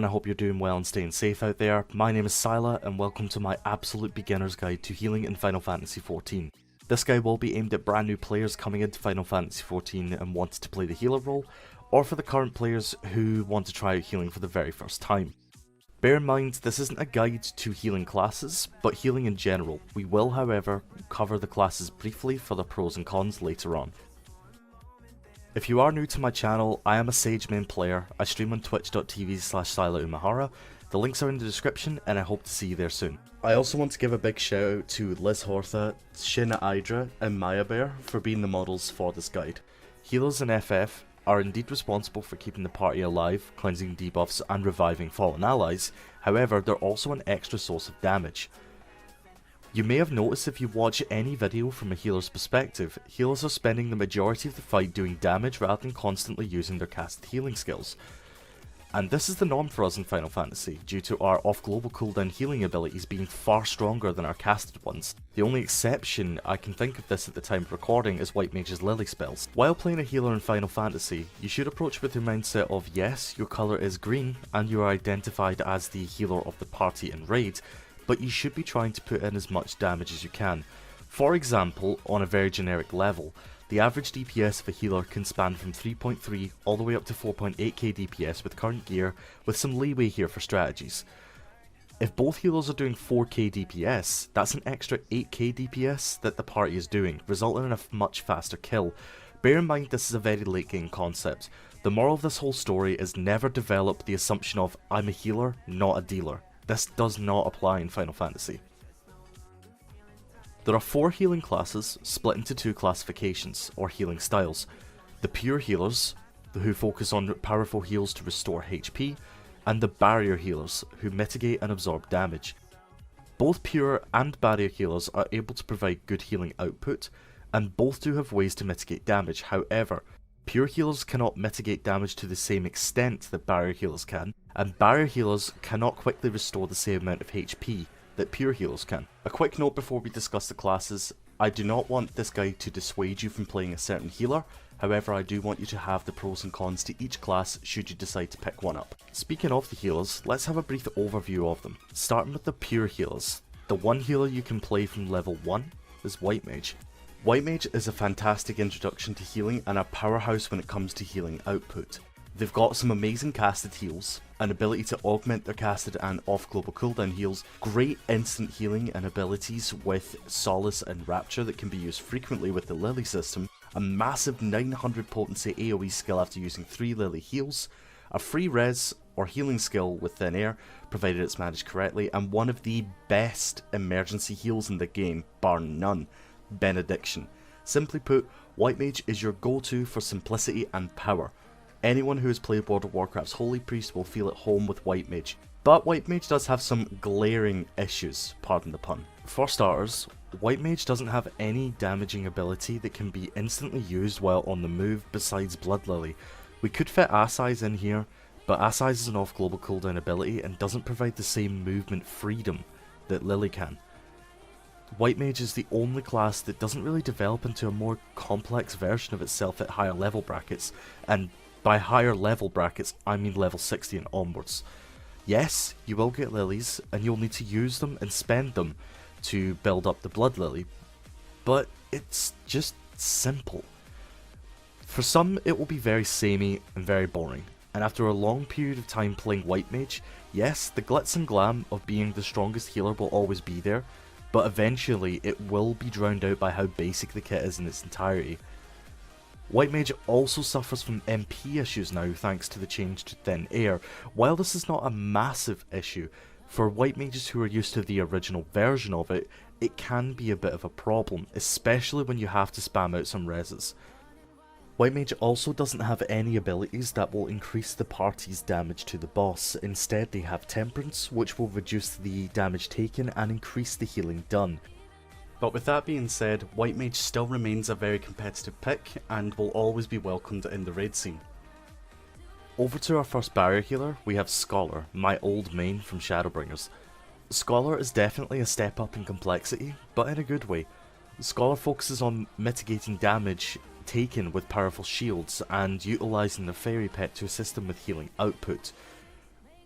everyone, I hope you're doing well and staying safe out there. My name is Sylah and welcome to my absolute beginner's guide to healing in Final Fantasy XIV. This guide will be aimed at brand new players coming into Final Fantasy XIV and want to play the healer role, or for the current players who want to try out healing for the very first time. Bear in mind, this isn't a guide to healing classes, but healing in general. We will, however, cover the classes briefly for the pros and cons later on. If you are new to my channel, I am a Sage main player. I stream on twitch.tv/Sylah Umehara. The links are in the description and I hope to see you there soon. I also want to give a big shout out to Liz Hortha, Shinna Idra and Maya Bear for being the models for this guide. Healers in FF are indeed responsible for keeping the party alive, cleansing debuffs and reviving fallen allies. However, they're also an extra source of damage. You may have noticed if you watch any video from a healer's perspective, healers are spending the majority of the fight doing damage rather than constantly using their casted healing skills. And this is the norm for us in Final Fantasy, due to our off-global cooldown healing abilities being far stronger than our casted ones. The only exception I can think of this at the time of recording is White Mage's Lily spells. While playing a healer in Final Fantasy, you should approach with your mindset of yes, your colour is green and you are identified as the healer of the party in raid, but you should be trying to put in as much damage as you can. For example, on a very generic level, the average DPS of a healer can span from 3.3 all the way up to 4.8k DPS with current gear, with some leeway here for strategies. If both healers are doing 4k DPS, that's an extra 8k DPS that the party is doing, resulting in a much faster kill. Bear in mind this is a very late game concept. The moral of this whole story is never develop the assumption of I'm a healer, not a dealer. This does not apply in Final Fantasy. There are 4 healing classes split into 2 classifications, or healing styles. The pure healers, who focus on powerful heals to restore HP, and the barrier healers, who mitigate and absorb damage. Both pure and barrier healers are able to provide good healing output, and both do have ways to mitigate damage. However, pure healers cannot mitigate damage to the same extent that barrier healers can, and barrier healers cannot quickly restore the same amount of HP that pure healers can. A quick note before we discuss the classes: I do not want this guide to dissuade you from playing a certain healer, however I do want you to have the pros and cons to each class should you decide to pick one up. Speaking of the healers, let's have a brief overview of them. Starting with the pure healers, the one healer you can play from level 1 is White Mage. White Mage is a fantastic introduction to healing and a powerhouse when it comes to healing output. They've got some amazing casted heals, an ability to augment their casted and off-global cooldown heals, great instant healing and abilities with Solace and Rapture that can be used frequently with the Lily system, a massive 900 potency AoE skill after using 3 Lily heals, a free res or healing skill with Thin Air, provided it's managed correctly, and one of the best emergency heals in the game, bar none, Benediction. Simply put, White Mage is your go-to for simplicity and power. Anyone who has played World of Warcraft's Holy Priest will feel at home with White Mage. But White Mage does have some glaring issues, pardon the pun. For starters, White Mage doesn't have any damaging ability that can be instantly used while on the move besides Blood Lily. We could fit Assai's in here, but Assai's is an off-global cooldown ability and doesn't provide the same movement freedom that Lily can. White Mage is the only class that doesn't really develop into a more complex version of itself at higher level brackets, and by higher level brackets I mean level 60 and onwards. Yes, you will get lilies and you'll need to use them and spend them to build up the Blood Lily, but it's just simple. For some it will be very samey and very boring, and after a long period of time playing White Mage, yes, the glitz and glam of being the strongest healer will always be there, but eventually it will be drowned out by how basic the kit is in its entirety. White Mage also suffers from MP issues now thanks to the change to Thin Air. While this is not a massive issue, for White Mages who are used to the original version of it, it can be a bit of a problem, especially when you have to spam out some reses. White Mage also doesn't have any abilities that will increase the party's damage to the boss. Instead they have Temperance, which will reduce the damage taken and increase the healing done. But with that being said, White Mage still remains a very competitive pick and will always be welcomed in the raid scene. Over to our first barrier healer, we have Scholar, my old main from Shadowbringers. Scholar is definitely a step up in complexity, but in a good way. Scholar focuses on mitigating damage taken with powerful shields and utilising the fairy pet to assist them with healing output.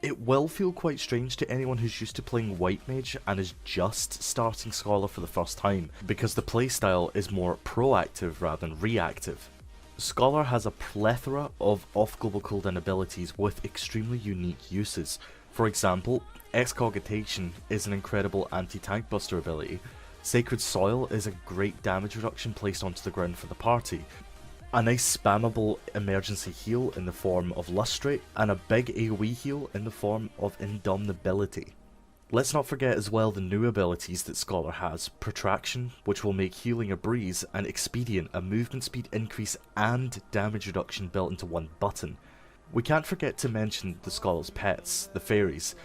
It will feel quite strange to anyone who's used to playing White Mage and is just starting Scholar for the first time, because the playstyle is more proactive rather than reactive. Scholar has a plethora of off-global cooldown abilities with extremely unique uses. For example, Excogitation is an incredible anti-tank buster ability, Sacred Soil is a great damage reduction placed onto the ground for the party, a nice spammable emergency heal in the form of Lustrate, and a big AoE heal in the form of Indomitability. Let's not forget as well the new abilities that Scholar has: Protraction, which will make healing a breeze, and Expedient, a movement speed increase and damage reduction built into one button. We can't forget to mention the Scholar's pets, the fairies.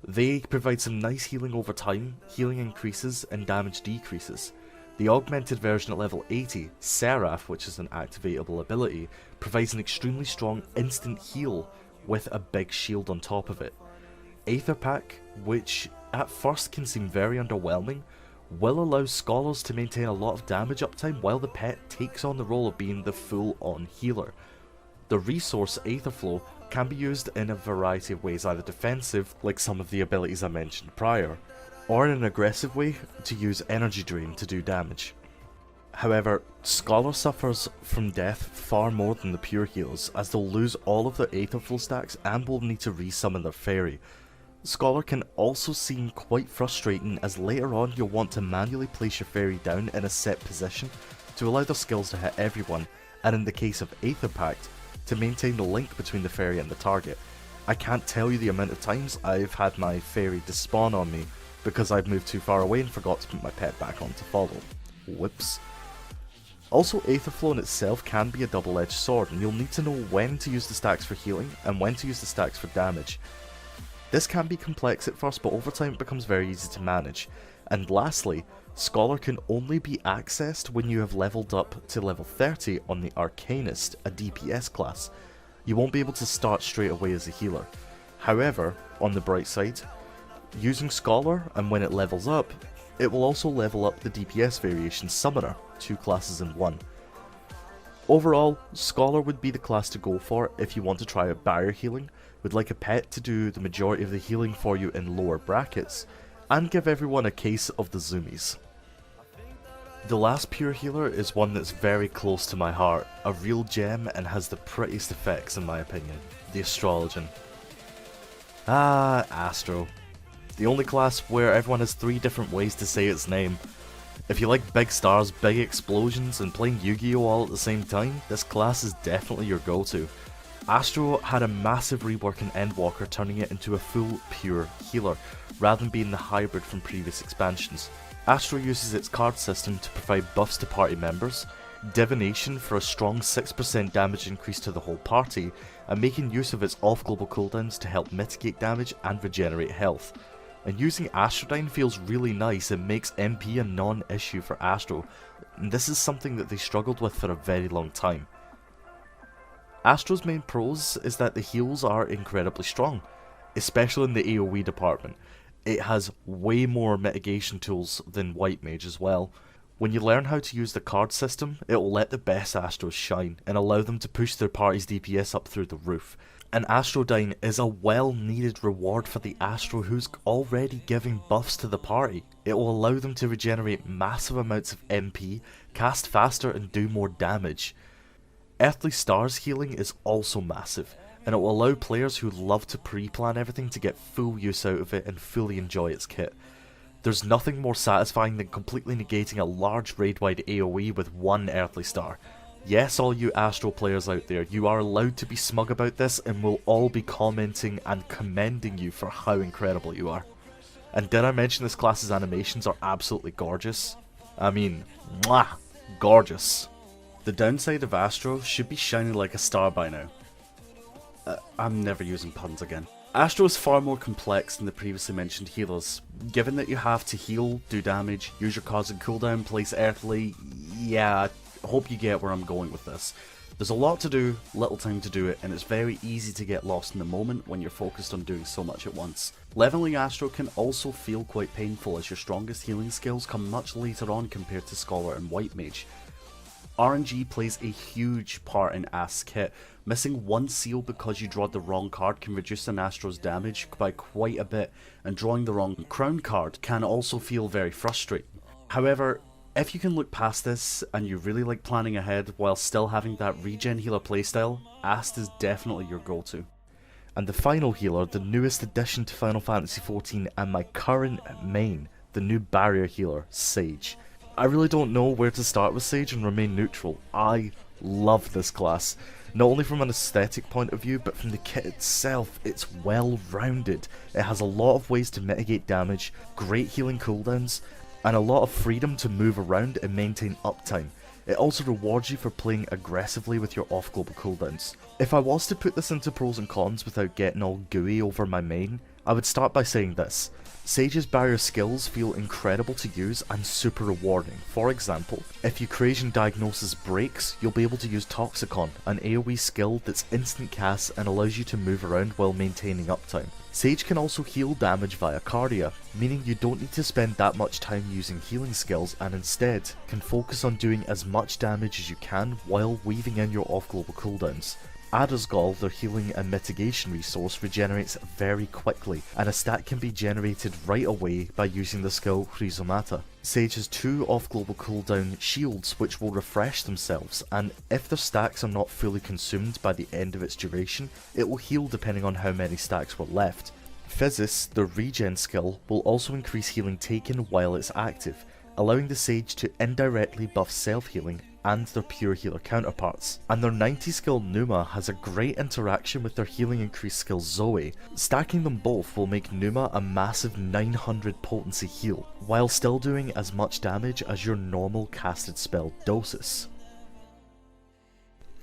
They provide some nice healing over time, healing increases and damage decreases. The augmented version at level 80, Seraph, which is an activatable ability, provides an extremely strong instant heal with a big shield on top of it. Aether Pack, which at first can seem very underwhelming, will allow Scholars to maintain a lot of damage uptime while the pet takes on the role of being the full-on healer. The resource Aetherflow can be used in a variety of ways, either defensive, like some of the abilities I mentioned prior, or in an aggressive way to use Energy Drain to do damage. However, Scholar suffers from death far more than the pure healers, as they'll lose all of their Aetherflow stacks and will need to resummon their fairy. Scholar can also seem quite frustrating, as later on you'll want to manually place your fairy down in a set position to allow their skills to hit everyone, and in the case of Aether Pact, to maintain the link between the fairy and the target. I can't tell you the amount of times I've had my fairy despawn on me because I've moved too far away and forgot to put my pet back on to follow. Whoops. Also, Aetherflow in itself can be a double-edged sword, and you'll need to know when to use the stacks for healing and when to use the stacks for damage. This can be complex at first, but over time it becomes very easy to manage. And lastly, Scholar can only be accessed when you have leveled up to level 30 on the Arcanist, a DPS class. You won't be able to start straight away as a healer. However, on the bright side, using Scholar, and when it levels up, it will also level up the DPS variation Summoner, 2 classes in one. Overall, Scholar would be the class to go for if you want to try out barrier healing, would like a pet to do the majority of the healing for you in lower brackets, and give everyone a case of the zoomies. The last pure healer is one that's very close to my heart, a real gem and has the prettiest effects in my opinion, the Astrologian. Astro. The only class where everyone has 3 different ways to say its name. If you like big stars, big explosions, and playing Yu-Gi-Oh all at the same time, this class is definitely your go-to. Astro had a massive rework in Endwalker, turning it into a full pure healer, rather than being the hybrid from previous expansions. Astro uses its card system to provide buffs to party members, Divination for a strong 6% damage increase to the whole party, and making use of its off-global cooldowns to help mitigate damage and regenerate health. And using Astrodyne feels really nice and makes MP a non-issue for Astro, and this is something that they struggled with for a very long time. Astro's main pros is that the heals are incredibly strong, especially in the AoE department. It has way more mitigation tools than White Mage as well. When you learn how to use the card system, it will let the best Astros shine and allow them to push their party's DPS up through the roof. And Astrodyne is a well-needed reward for the Astro who's already giving buffs to the party. It will allow them to regenerate massive amounts of MP, cast faster and do more damage. Earthly Stars healing is also massive, and it will allow players who love to pre-plan everything to get full use out of it and fully enjoy its kit. There's nothing more satisfying than completely negating a large raid-wide AoE with one Earthly Star. Yes, all you Astro players out there, you are allowed to be smug about this and we'll all be commenting and commending you for how incredible you are. And did I mention this class's animations are absolutely gorgeous? I mean, mwah, gorgeous. The downside of Astro should be shining like a star by now. I'm never using puns again. Astro is far more complex than the previously mentioned healers. Given that you have to heal, do damage, use your cards and cooldown, place earthly, yeah, I hope you get where I'm going with this. There's a lot to do, little time to do it, and it's very easy to get lost in the moment when you're focused on doing so much at once. Leveling Astro can also feel quite painful as your strongest healing skills come much later on compared to Scholar and White Mage. RNG plays a huge part in Ast's kit. Missing one seal because you draw the wrong card can reduce an Astro's damage by quite a bit, and drawing the wrong crown card can also feel very frustrating. However, if you can look past this and you really like planning ahead while still having that regen healer playstyle, Ast is definitely your go-to. And the final healer, the newest addition to Final Fantasy XIV and my current main, the new barrier healer, Sage. I really don't know where to start with Sage and remain neutral. I love this class. Not only from an aesthetic point of view, but from the kit itself, it's well rounded. It has a lot of ways to mitigate damage, great healing cooldowns, and a lot of freedom to move around and maintain uptime. It also rewards you for playing aggressively with your off-global cooldowns. If I was to put this into pros and cons without getting all gooey over my main, I would start by saying this. Sage's barrier skills feel incredible to use and super rewarding. For example, if Eucrasian Diagnosis breaks, you'll be able to use Toxicon, an AoE skill that's instant cast and allows you to move around while maintaining uptime. Sage can also heal damage via Cardia, meaning you don't need to spend that much time using healing skills and instead can focus on doing as much damage as you can while weaving in your off-global cooldowns. Addersgall, their healing and mitigation resource, regenerates very quickly, and a stat can be generated right away by using the skill Rhizomata. Sage has 2 off-global cooldown shields which will refresh themselves, and if their stacks are not fully consumed by the end of its duration, it will heal depending on how many stacks were left. Physis, their regen skill, will also increase healing taken while it's active, allowing the Sage to indirectly buff self-healing and their pure healer counterparts. And their 90 skill Numa has a great interaction with their healing increase skill Zoe. Stacking them both will make Numa a massive 900 potency heal, while still doing as much damage as your normal casted spell Dosis.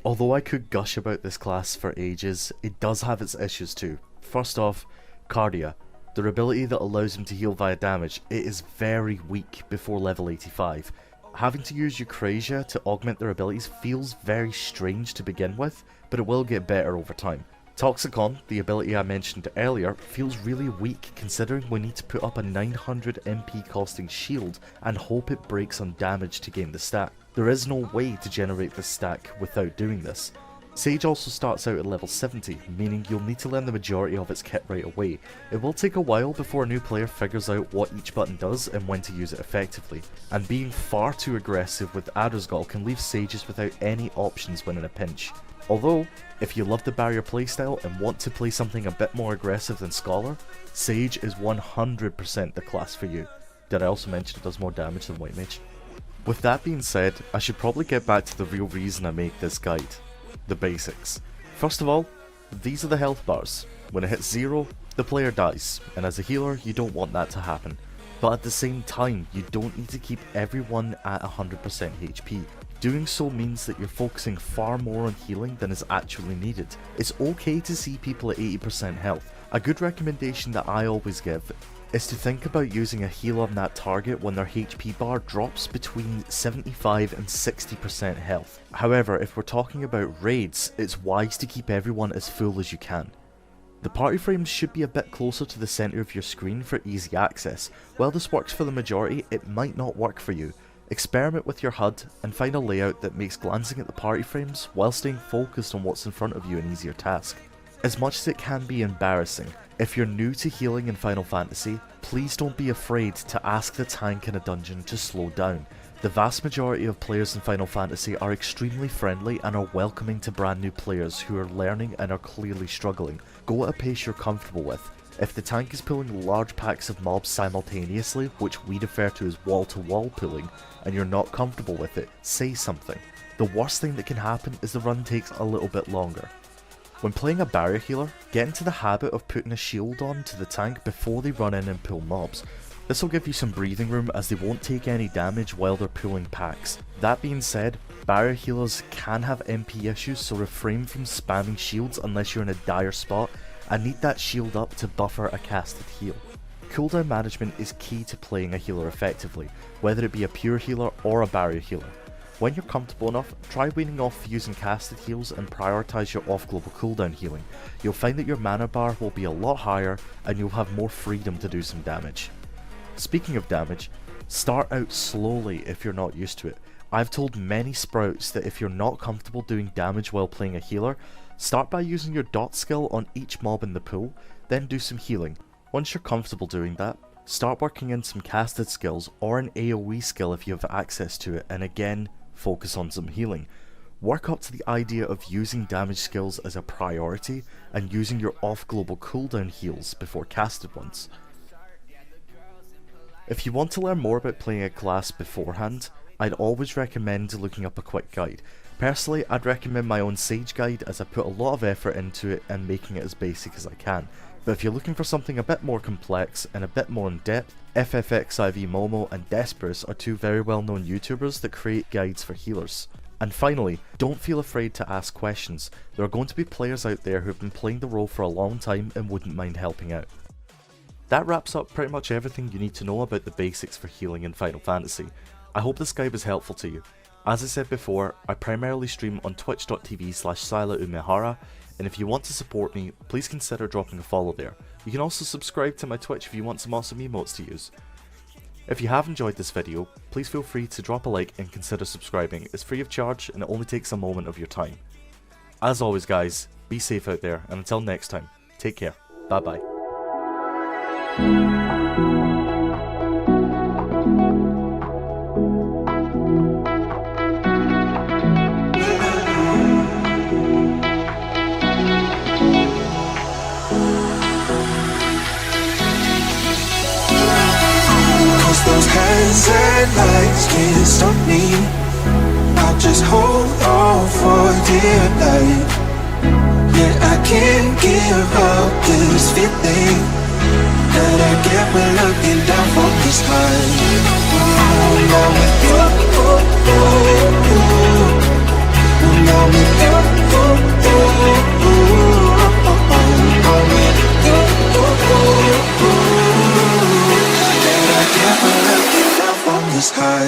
Although I could gush about this class for ages, it does have its issues too. First off, Cardia. Their ability that allows him to heal via damage, it is very weak before level 85. Having to use Eucrasia to augment their abilities feels very strange to begin with, but it will get better over time. Toxicon, the ability I mentioned earlier, feels really weak considering we need to put up a 900 MP costing shield and hope it breaks on damage to gain the stack. There is no way to generate this stack without doing this. Sage also starts out at level 70, meaning you'll need to learn the majority of its kit right away. It will take a while before a new player figures out what each button does and when to use it effectively, and being far too aggressive with Addersgall can leave Sages without any options when in a pinch. Although, if you love the barrier playstyle and want to play something a bit more aggressive than Scholar, Sage is 100% the class for you. Did I also mention it does more damage than White Mage? With that being said, I should probably get back to the real reason I make this guide. The basics. First of all, these are the health bars. When it hits 0, the player dies, and as a healer you don't want that to happen. But at the same time, you don't need to keep everyone at 100% HP. Doing so means that you're focusing far more on healing than is actually needed. It's okay to see people at 80% health. A good recommendation that I always give is to think about using a heal on that target when their HP bar drops between 75 and 60% health. However, if we're talking about raids, it's wise to keep everyone as full as you can. The party frames should be a bit closer to the centre of your screen for easy access. While this works for the majority, it might not work for you. Experiment with your HUD and find a layout that makes glancing at the party frames while staying focused on what's in front of you an easier task. As much as it can be embarrassing, if you're new to healing in Final Fantasy, please don't be afraid to ask the tank in a dungeon to slow down. The vast majority of players in Final Fantasy are extremely friendly and are welcoming to brand new players who are learning and are clearly struggling. Go at a pace you're comfortable with. If the tank is pulling large packs of mobs simultaneously, which we refer to as wall-to-wall pulling, and you're not comfortable with it, say something. The worst thing that can happen is the run takes a little bit longer. When playing a barrier healer, get into the habit of putting a shield on to the tank before they run in and pull mobs. This will give you some breathing room as they won't take any damage while they're pulling packs. That being said, barrier healers can have MP issues, so refrain from spamming shields unless you're in a dire spot and need that shield up to buffer a casted heal. Cooldown management is key to playing a healer effectively, whether it be a pure healer or a barrier healer. When you're comfortable enough, try weaning off using casted heals and prioritise your off-global cooldown healing. You'll find that your mana bar will be a lot higher and you'll have more freedom to do some damage. Speaking of damage, start out slowly if you're not used to it. I've told many sprouts that if you're not comfortable doing damage while playing a healer, start by using your dot skill on each mob in the pool, then do some healing. Once you're comfortable doing that, start working in some casted skills or an AoE skill if you have access to it, and again, focus on some healing. Work up to the idea of using damage skills as a priority and using your off-global cooldown heals before casted ones. If you want to learn more about playing a class beforehand, I'd always recommend looking up a quick guide. Personally, I'd recommend my own Sage guide as I put a lot of effort into it and making it as basic as I can. But if you're looking for something a bit more complex and a bit more in depth, Ffxiv Momo and Desperous are two very well known YouTubers that create guides for healers. And finally, don't feel afraid to ask questions. There are going to be players out there who have been playing the role for a long time and wouldn't mind helping out. That wraps up pretty much everything you need to know about the basics for healing in Final Fantasy. I hope this guide was helpful to you. As I said before, I primarily stream on twitch.tv/Sylah Umehara, and if you want to support me, please consider dropping a follow there. You can also subscribe to my Twitch if you want some awesome emotes to use. If you have enjoyed this video, please feel free to drop a like and consider subscribing. It's free of charge and it only takes a moment of your time. As always guys, be safe out there, and until next time, take care. Bye bye. Those hands and lights can't stop me. I'll just hold on for dear life. Yeah, I can't give up this feeling that I get when looking down from the sky. When I'm with you, when I'm with you, I'm with you. From the sky.